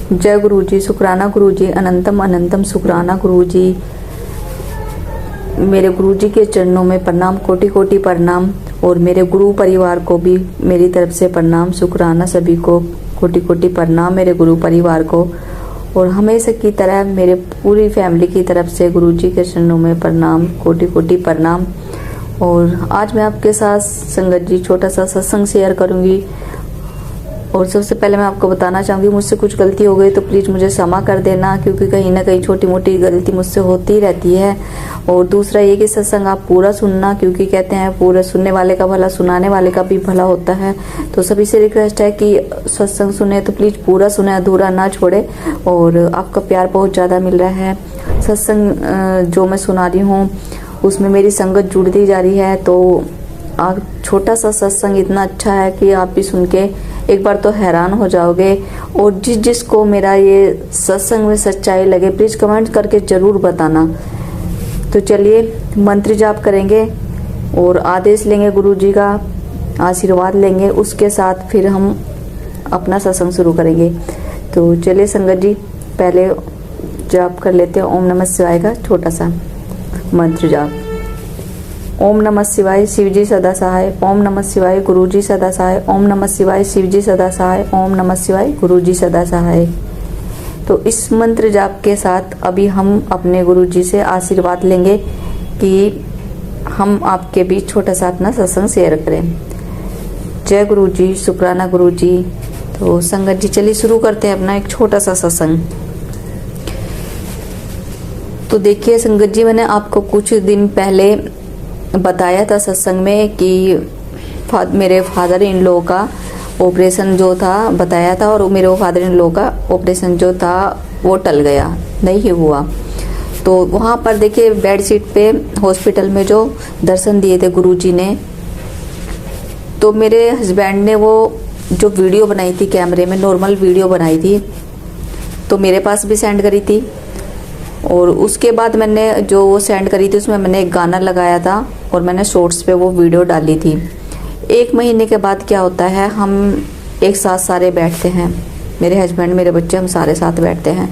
जय गुरु जी, शुक्राना गुरु जी, अनंतम अनंतम शुक्राना गुरु जी। मेरे गुरु जी के चरणों में प्रणाम, कोटि कोटि प्रणाम। और मेरे गुरु परिवार को भी मेरी तरफ से प्रणाम, शुक्राना सभी को, कोटि कोटि प्रणाम मेरे गुरु परिवार को। और हमेशा की तरह मेरे पूरी फैमिली की तरफ से गुरु जी के चरणों में प्रणाम, कोटि कोटि प्रणाम। और आज मैं आपके साथ संगत जी छोटा सा सत्संग शेयर करूंगी। और सबसे पहले मैं आपको बताना चाहूँगी, मुझसे कुछ गलती हो गई तो प्लीज़ मुझे क्षमा कर देना, क्योंकि कहीं ना कहीं छोटी मोटी गलती मुझसे होती रहती है। और दूसरा ये कि सत्संग आप पूरा सुनना, क्योंकि कहते हैं पूरा सुनने वाले का भला सुनाने वाले का भी भला होता है। तो सभी से रिक्वेस्ट है कि सत्संग सुने तो प्लीज़ पूरा सुने, अधूरा ना छोड़े। और आपका प्यार बहुत ज़्यादा मिल रहा है। सत्संग जो मैं सुना रही हूँ उसमें मेरी संगत जुड़ती जा रही है। तो आप छोटा सा सत्संग इतना अच्छा है कि आप भी सुन के एक बार तो हैरान हो जाओगे। और जिसको मेरा ये सत्संग में सच्चाई लगे प्लीज कमेंट करके जरूर बताना। तो चलिए मंत्र जाप करेंगे और आदेश लेंगे गुरु जी का, आशीर्वाद लेंगे, उसके साथ फिर हम अपना सत्संग शुरू करेंगे। तो चलिए संगत जी पहले जाप कर लेते हैं ओम नमः शिवाय का छोटा सा मंत्र जाप। ओम नमः शिवाय, शिवजी सदा सहाय। ओम नमः शिवाय, गुरुजी सदा सहाय। ओम नमः शिवाय, शिवजी सदा सहाय। ओम नमः शिवाय, गुरुजी सदा सहाय। तो इस मंत्र जाप के साथ अभी हम अपने गुरुजी से आशीर्वाद लेंगे कि हम आपके बीच छोटा सा अपना सत्संग शेयर करें। जय गुरुजी, शुक्राना गुरुजी। तो संगत जी चलिए शुरू करते हैं अपना एक छोटा सा सत्संग। तो देखिए संगत जी, मैंने आपको कुछ दिन पहले बताया था सत्संग में कि मेरे फादर इन लॉ का ऑपरेशन जो था बताया था, और मेरे फादर इन लॉ का ऑपरेशन जो था वो टल गया, नहीं हुआ। तो वहाँ पर देखिए बेड शीट पे हॉस्पिटल में जो दर्शन दिए थे गुरुजी ने, तो मेरे हस्बैंड ने वो जो वीडियो बनाई थी कैमरे में, नॉर्मल वीडियो बनाई थी, तो मेरे पास भी सेंड करी थी। और उसके बाद मैंने जो वो सेंड करी थी उसमें मैंने एक गाना लगाया था और मैंने शॉर्ट्स पे वो वीडियो डाली थी। 1 महीने के बाद क्या होता है, हम एक साथ सारे बैठते हैं, मेरे हस्बैंड मेरे बच्चे, हम सारे साथ बैठते हैं।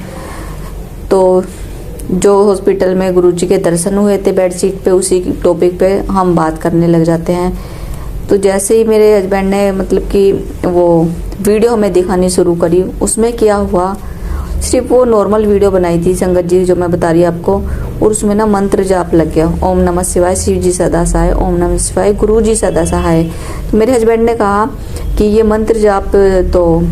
तो जो हॉस्पिटल में गुरुजी के दर्शन हुए थे बेड शीट पे, उसी टॉपिक पे हम बात करने लग जाते हैं। तो जैसे ही मेरे हस्बैंड ने मतलब कि वो वीडियो हमें दिखानी शुरू करी, उसमें क्या हुआ, सिर्फ वो नॉर्मल वीडियो बनाई थी संगत जी जो मैं बता रही आपको, और उसमें ना मंत्र जाप लग गया, ओम नमः शिवाय, शिव जी सदा सहाय। ओम नमः शिवाय, गुरु जी सदा सहाय। तो मेरे हस्बैंड ने कहा कि ये मंत्र जाप तो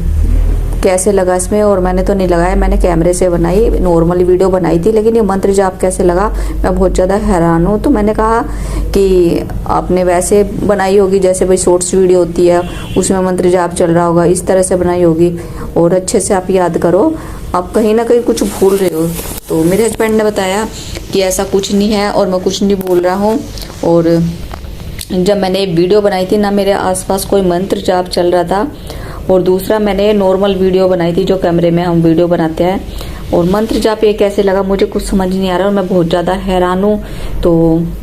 कैसे लगा इसमें, और मैंने तो नहीं लगाया, मैंने कैमरे से बनाई, नॉर्मल वीडियो बनाई थी, लेकिन ये मंत्र जाप कैसे लगा, मैं बहुत ज़्यादा हैरान हूँ। तो मैंने कहा कि आपने वैसे बनाई होगी जैसे भाई शॉर्ट्स वीडियो होती है उसमें मंत्र जाप चल रहा होगा, इस तरह से बनाई होगी, और अच्छे से आप याद करो, आप कहीं ना कहीं कुछ भूल रहे हो। तो मेरे हस्बैंड ने बताया कि ऐसा कुछ नहीं है और मैं कुछ नहीं भूल रहा हूँ। और जब मैंने वीडियो बनाई थी ना, मेरे आसपास कोई मंत्र जाप चल रहा था, और दूसरा मैंने नॉर्मल वीडियो बनाई थी जो कैमरे में हम वीडियो बनाते हैं, और मंत्र जाप ये कैसे लगा मुझे कुछ समझ नहीं आ रहा और मैं बहुत ज़्यादा हैरान हूँ। तो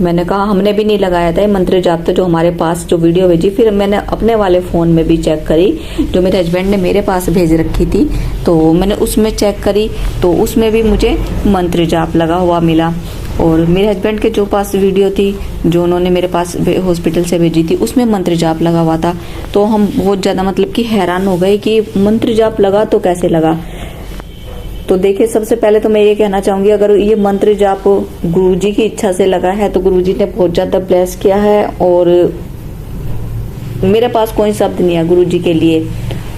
मैंने कहा हमने भी नहीं लगाया था ये मंत्र जाप, तो जो हमारे पास जो वीडियो भेजी, फिर मैंने अपने वाले फ़ोन में भी चेक करी जो मेरे हस्बैंड ने मेरे पास भेज रखी थी, तो मैंने उसमें चेक करी तो उसमें भी मुझे मंत्र जाप लगा हुआ मिला। और मेरे हस्बैंड के जो पास वीडियो थी जो उन्होंने मेरे पास हॉस्पिटल से भेजी थी उसमें मंत्र जाप लगा हुआ था। तो हम बहुत ज़्यादा मतलब कि हैरान हो गए कि मंत्र जाप लगा तो कैसे लगा। तो देखिए सबसे पहले तो मैं ये कहना चाहूंगी, अगर ये मंत्र जाप गुरुजी की इच्छा से लगा है तो गुरुजी ने बहुत ज़्यादा ब्लेस किया है, और मेरे पास कोई शब्द नहीं है गुरुजी के लिए।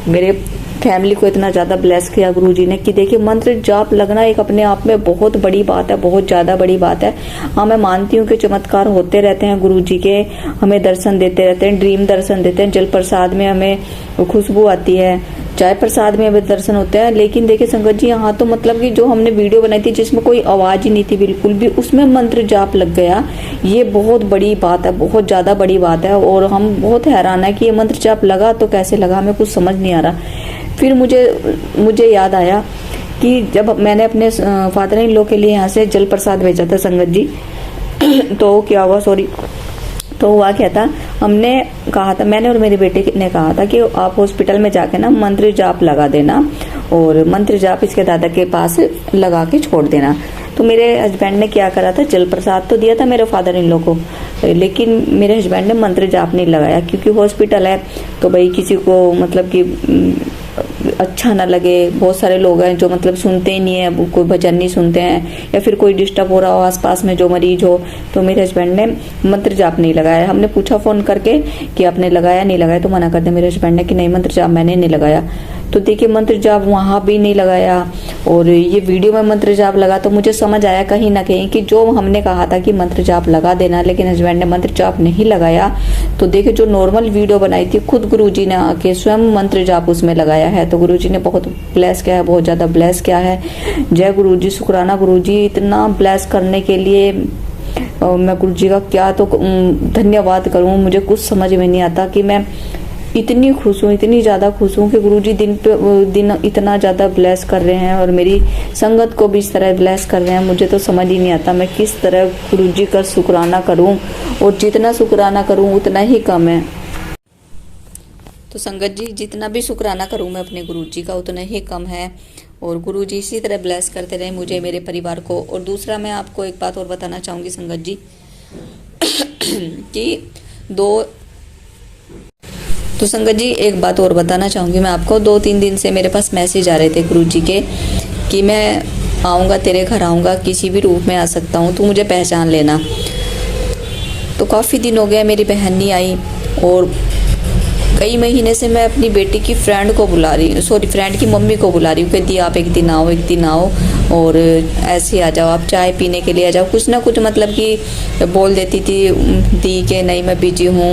मेरे फैमिली को इतना ज़्यादा ब्लेस किया गुरुजी ने कि देखिए मंत्र जाप लगना एक अपने आप में बहुत बड़ी बात है, बहुत ज़्यादा बड़ी बात है। हाँ मैं मानती हूँ कि चमत्कार होते रहते हैं गुरुजी के, हमें दर्शन देते रहते हैं, ड्रीम दर्शन देते हैं, जल प्रसाद में हमें खुशबू आती है, चाय प्रसाद में हमें दर्शन होते हैं। लेकिन देखिए संगत जी यहाँ तो मतलब कि जो हमने वीडियो बनाई थी जिसमें कोई आवाज़ ही नहीं थी बिल्कुल भी, उसमें मंत्र जाप लग गया। ये बहुत बड़ी बात है, बहुत ज़्यादा बड़ी बात है, और हम बहुत हैरान है कि ये मंत्र जाप लगा तो कैसे लगा, हमें कुछ समझ नहीं आ रहा। फिर मुझे याद आया कि जब मैंने अपने फादर इन लॉ के लिए यहाँ से जल प्रसाद भेजा था संगत जी, तो क्या हुआ, सॉरी, तो हुआ क्या था, हमने कहा था, मैंने और मेरे बेटे ने कहा था कि आप हॉस्पिटल में जाके ना मंत्र जाप लगा देना, और मंत्र जाप इसके दादा के पास लगा के छोड़ देना। तो मेरे हस्बैंड ने क्या करा था, जल प्रसाद तो दिया था मेरे फादर इन लोग को, लेकिन मेरे हस्बैंड ने मंत्र जाप नहीं लगाया, क्योंकि हॉस्पिटल है तो भाई किसी को मतलब कि अच्छा ना लगे। बहुत सारे लोग हैं जो मतलब सुनते ही नहीं है, कोई भजन नहीं सुनते हैं, या फिर कोई डिस्टर्ब हो रहा हो आसपास में जो मरीज हो। तो मेरे हस्बैंड ने मंत्र जाप नहीं लगाया। हमने पूछा फोन करके कि आपने लगाया नहीं लगाया, तो मना कर दिया मेरे हस्बैंड ने कि नहीं मंत्र जाप मैंने नहीं लगाया। तो देखिए मंत्र जाप वहां भी नहीं लगाया, और ये वीडियो में मंत्र जाप लगा। तो मुझे समझ आया कहीं ना कहीं कि जो हमने कहा था कि मंत्र जाप लगा देना, लेकिन हस्बैंड ने मंत्र जाप नहीं लगाया। तो देखिए जो नॉर्मल वीडियो बनाई थी खुद गुरुजी ने आके स्वयं मंत्र जाप उसमें लगाया है। तो गुरुजी ने बहुत ब्लेस किया है, बहुत ज्यादा ब्लेस किया है। जय गुरुजी, शुक्राना गुरुजी, इतना ब्लेस करने के लिए मैं गुरुजी का क्या तो धन्यवाद करूं। मुझे कुछ समझ में नहीं आता कि मैं इतनी खुश हूँ, इतनी ज्यादा खुश हूँ कि गुरुजी दिन पे दिन इतना ज्यादा ब्लेस कर रहे हैं, और मेरी संगत को भी इस तरह ब्लेस कर रहे हैं। मुझे तो समझ ही नहीं आता मैं किस तरह गुरुजी का शुक्राना करूं, और जितना शुक्राना करूं उतना ही कम है। तो संगत जी जितना भी शुक्राना करूं मैं अपने गुरुजी का उतना ही कम है, और गुरुजी इसी तरह ब्लेस करते रहे मुझे, मेरे परिवार को। और दूसरा मैं आपको एक बात और बताना चाहूंगी संगत जी कि तो संगत जी एक बात और बताना चाहूंगी मैं आपको। 2-3 दिन से मेरे पास मैसेज आ रहे थे गुरुजी के कि मैं आऊँगा, तेरे घर आऊँगा, किसी भी रूप में आ सकता हूँ, तू मुझे पहचान लेना। तो काफ़ी दिन हो गए मेरी बहन नहीं आई, और कई महीने से मैं अपनी बेटी की फ्रेंड को बुला रही हूँ, सॉरी फ्रेंड की मम्मी को बुला रही हूँ, कहती आप एक दिन आओ, एक दिन आओ, और ऐसे आ जाओ, आप चाय पीने के लिए आ जाओ, कुछ ना कुछ मतलब कि बोल देती थी कि नहीं मैं बिजी हूँ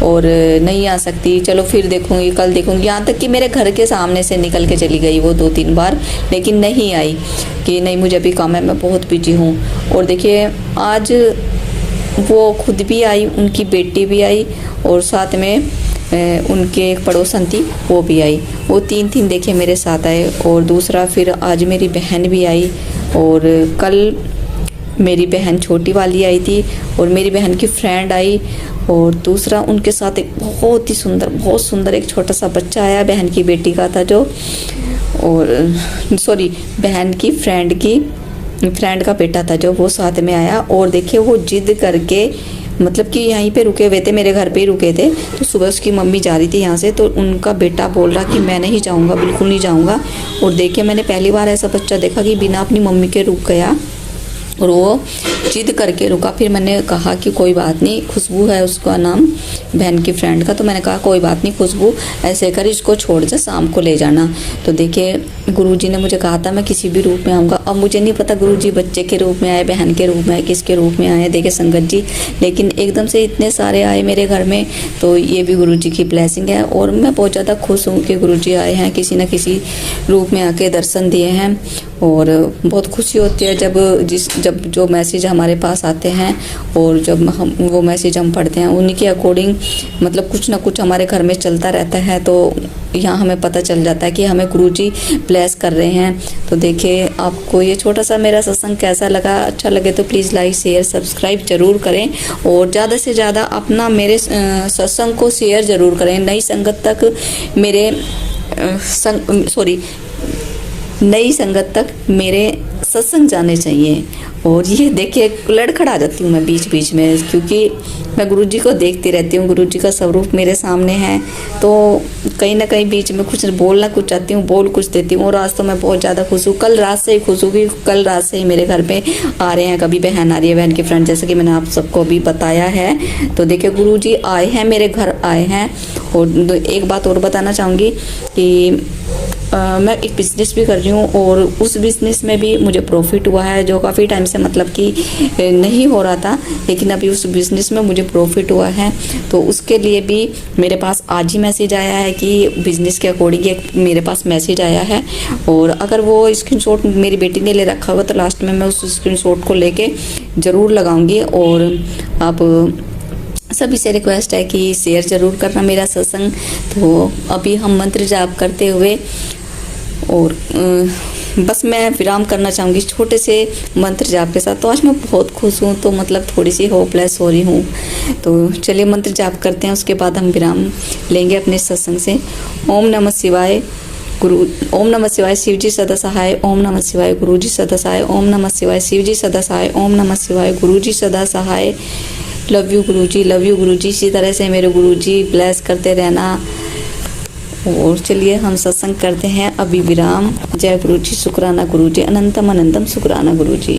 और नहीं आ सकती, चलो फिर देखूँगी, कल देखूँगी। यहाँ तक कि मेरे घर के सामने से निकल के चली गई वो 2-3 बार, लेकिन नहीं आई कि नहीं मुझे अभी काम है, मैं बहुत बिजी हूँ। और देखिए आज वो खुद भी आई, उनकी बेटी भी आई, और साथ में उनके एक पड़ोसन थी वो भी आई। वो 3 देखिए मेरे साथ आए। और दूसरा फिर आज मेरी बहन भी आई, और कल मेरी बहन छोटी वाली आई थी, और मेरी बहन की फ्रेंड आई, और दूसरा उनके साथ एक बहुत सुंदर एक छोटा सा बच्चा आया, बहन की बेटी का था जो, और सॉरी बहन की फ्रेंड का बेटा था जो, वो साथ में आया। और देखिए वो जिद करके मतलब कि यहीं पे रुके हुए थे, मेरे घर पे ही रुके थे। तो सुबह उसकी मम्मी जा रही थी यहाँ से, तो उनका बेटा बोल रहा कि मैं नहीं जाऊँगा, बिल्कुल नहीं जाऊँगा। और देखिए मैंने पहली बार ऐसा बच्चा देखा कि बिना अपनी मम्मी के रुक गया, और वो जिद करके रुका। फिर मैंने कहा कि कोई बात नहीं, खुशबू है उसका नाम बहन की फ्रेंड का, तो मैंने कहा कोई बात नहीं खुशबू, ऐसे कर इसको छोड़ जा, शाम को ले जाना। तो देखिए गुरुजी ने मुझे कहा था मैं किसी भी रूप में आऊँगा। अब मुझे नहीं पता गुरुजी बच्चे के रूप में आए, बहन के रूप में आए, किसके रूप में आए, देखिए संगत जी, लेकिन एकदम से इतने सारे आए मेरे घर में, तो ये भी गुरुजी की ब्लेसिंग है। और मैं बहुत ज़्यादा खुश हूँ कि गुरुजी आए हैं, किसी न किसी रूप में आके दर्शन दिए हैं। और बहुत खुशी होती है जब जो मैसेज हमारे पास आते हैं, और जब हम वो मैसेज हम पढ़ते हैं, उन्हीं के अकॉर्डिंग मतलब कुछ ना कुछ हमारे घर में चलता रहता है। तो यहाँ हमें पता चल जाता है कि हमें गुरुजी ब्लेस कर रहे हैं। तो देखिए आपको ये छोटा सा मेरा सत्संग कैसा लगा, अच्छा लगे तो प्लीज़ लाइक शेयर सब्सक्राइब जरूर करें, और ज़्यादा से ज़्यादा अपना मेरे सत्संग को शेयर जरूर करें। नई संगत तक नई संगत तक मेरे सत्संग जाने चाहिए। और ये देखिए लड़खड़ा जाती हूँ मैं बीच में, क्योंकि मैं गुरुजी को देखती रहती हूँ, गुरुजी का स्वरूप मेरे सामने है, तो कहीं ना कहीं बीच में कुछ बोलना कुछ चाहती हूँ, बोल कुछ देती हूँ। और आज तो मैं बहुत ज़्यादा खुश हूँ, कल रात से ही खुश हूँ कि कल रात से ही मेरे घर पे आ रहे हैं, कभी बहन आ रही है, बहन की फ्रेंड, जैसे कि मैंने आप सबको भी बताया है। तो देखिए गुरुजी आए हैं, मेरे घर आए हैं। और एक बात और बताना चाहूँगी कि मैं एक बिज़नेस भी कर रही हूँ, और उस बिज़नेस में भी मुझे प्रॉफिट हुआ है, जो काफ़ी टाइम से मतलब कि नहीं हो रहा था, लेकिन अभी उस बिज़नेस में मुझे प्रॉफिट हुआ है। तो उसके लिए भी मेरे पास आज ही मैसेज आया है कि बिज़नेस के अकॉर्डिंग एक मेरे पास मैसेज आया है। और अगर वो स्क्रीनशॉट मेरी बेटी ने ले रखा होगा तो लास्ट में मैं उस स्क्रीनशॉट को लेके ज़रूर लगाऊंगी। और आप सभी से रिक्वेस्ट है कि शेयर ज़रूर करना मेरा सत्संग। तो अभी हम मंत्र जाप करते हुए, और बस मैं विराम करना चाहूँगी छोटे से मंत्र जाप के साथ। तो आज मैं बहुत खुश हूँ, तो मतलब थोड़ी सी होपलेस हो रही हूँ। तो चलिए मंत्र जाप करते हैं, उसके बाद हम विराम लेंगे अपने सत्संग से। ओम नमः शिवाय, गुरु। ओम नमः शिवाय, शिव जी सदा सहाय। ओम नमः शिवाय, गुरु जी सदा सहाय। ओम नमः शिवाय, शिव जी सदा सहाय। ओम नमः शिवाय, गुरु जी सदा सहाय। Love you Guru ji, love you गुरु जी। इसी तरह से मेरे गुरु जी ब्लेस करते रहना। और चलिए हम सत्संग करते हैं अभी विराम। जय गुरु जी, शुक्राना गुरु जी, अनंतम अनंतम शुक्राना गुरु जी।